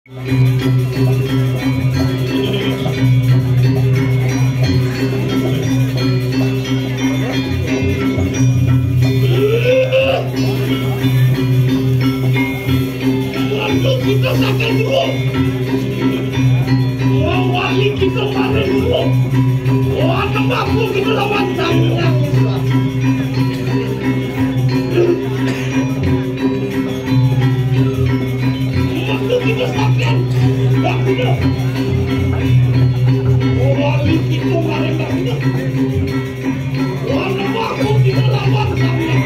Kita sakit dulu. Wali kita panen dulu. Ada mampu kita lawan sama. Waktu kita sakit, waktunya. Wali kita panen dulu. Ada mampu kita lawan sama.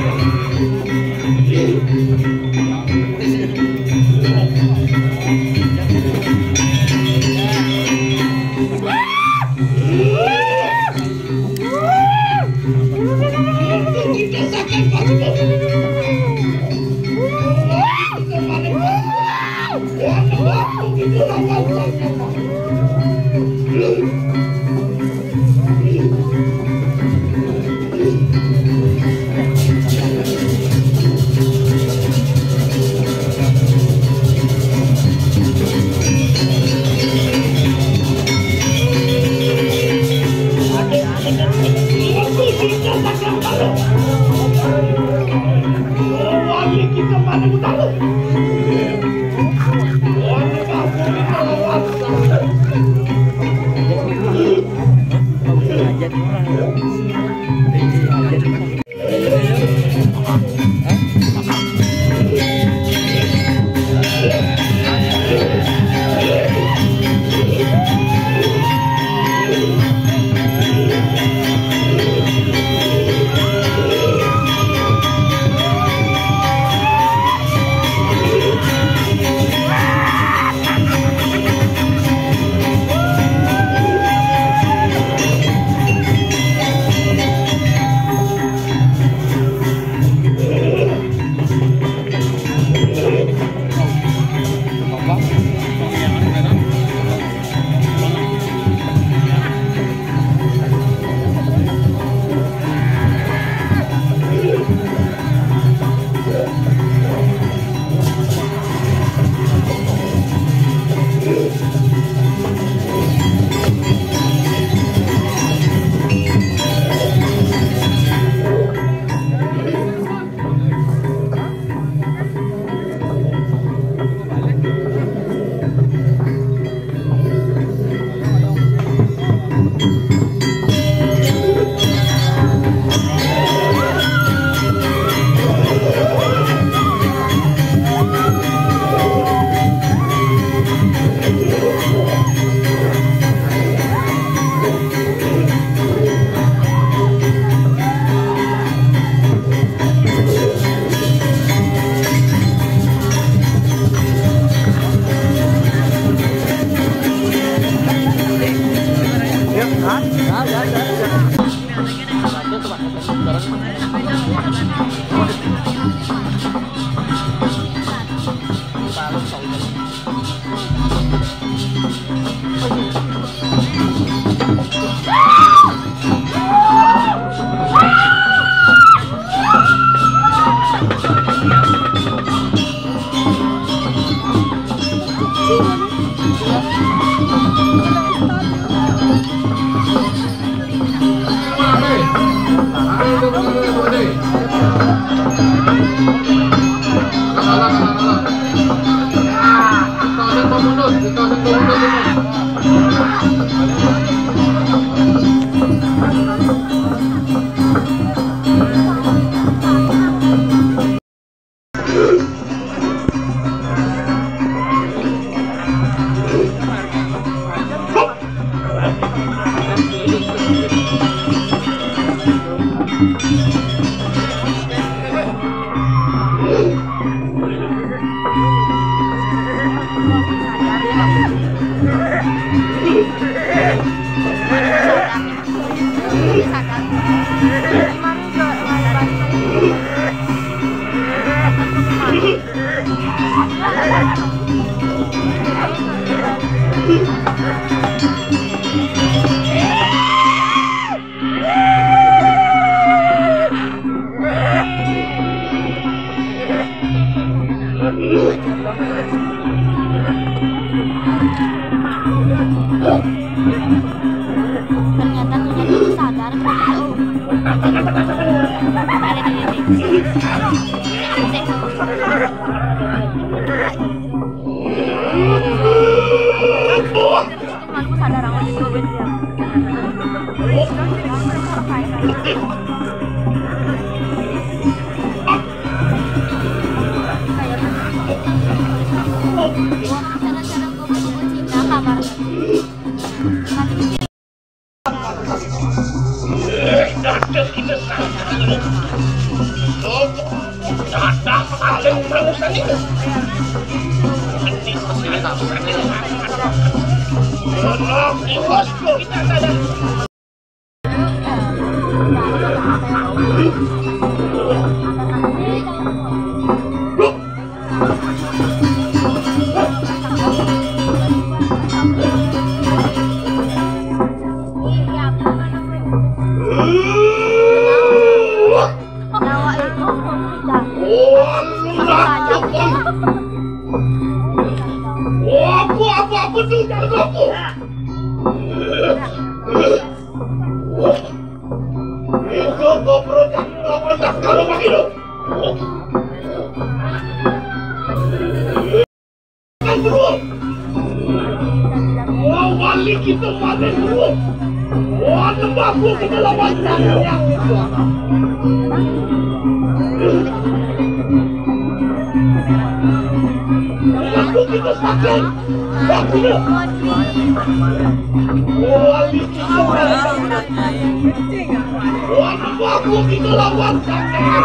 tanganku sadar aku ditungguin dia. Cara-cara gue kunci kamar. Kita datang paling perusahaan itu. Di bosku kita ada. Apa tuh jangan aku? Itu kau berontak kalau begitu. Kan belum. Wah wali kita paling belum. Wah tembakau kita lawan yang itu. Aku kita sakit. Aku wali kita aku kita lawan sakit.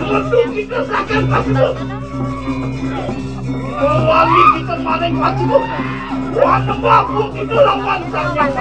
Aku kita sakit pasti. Wali kita paling pasti. Wah, aku kita lawan sakit.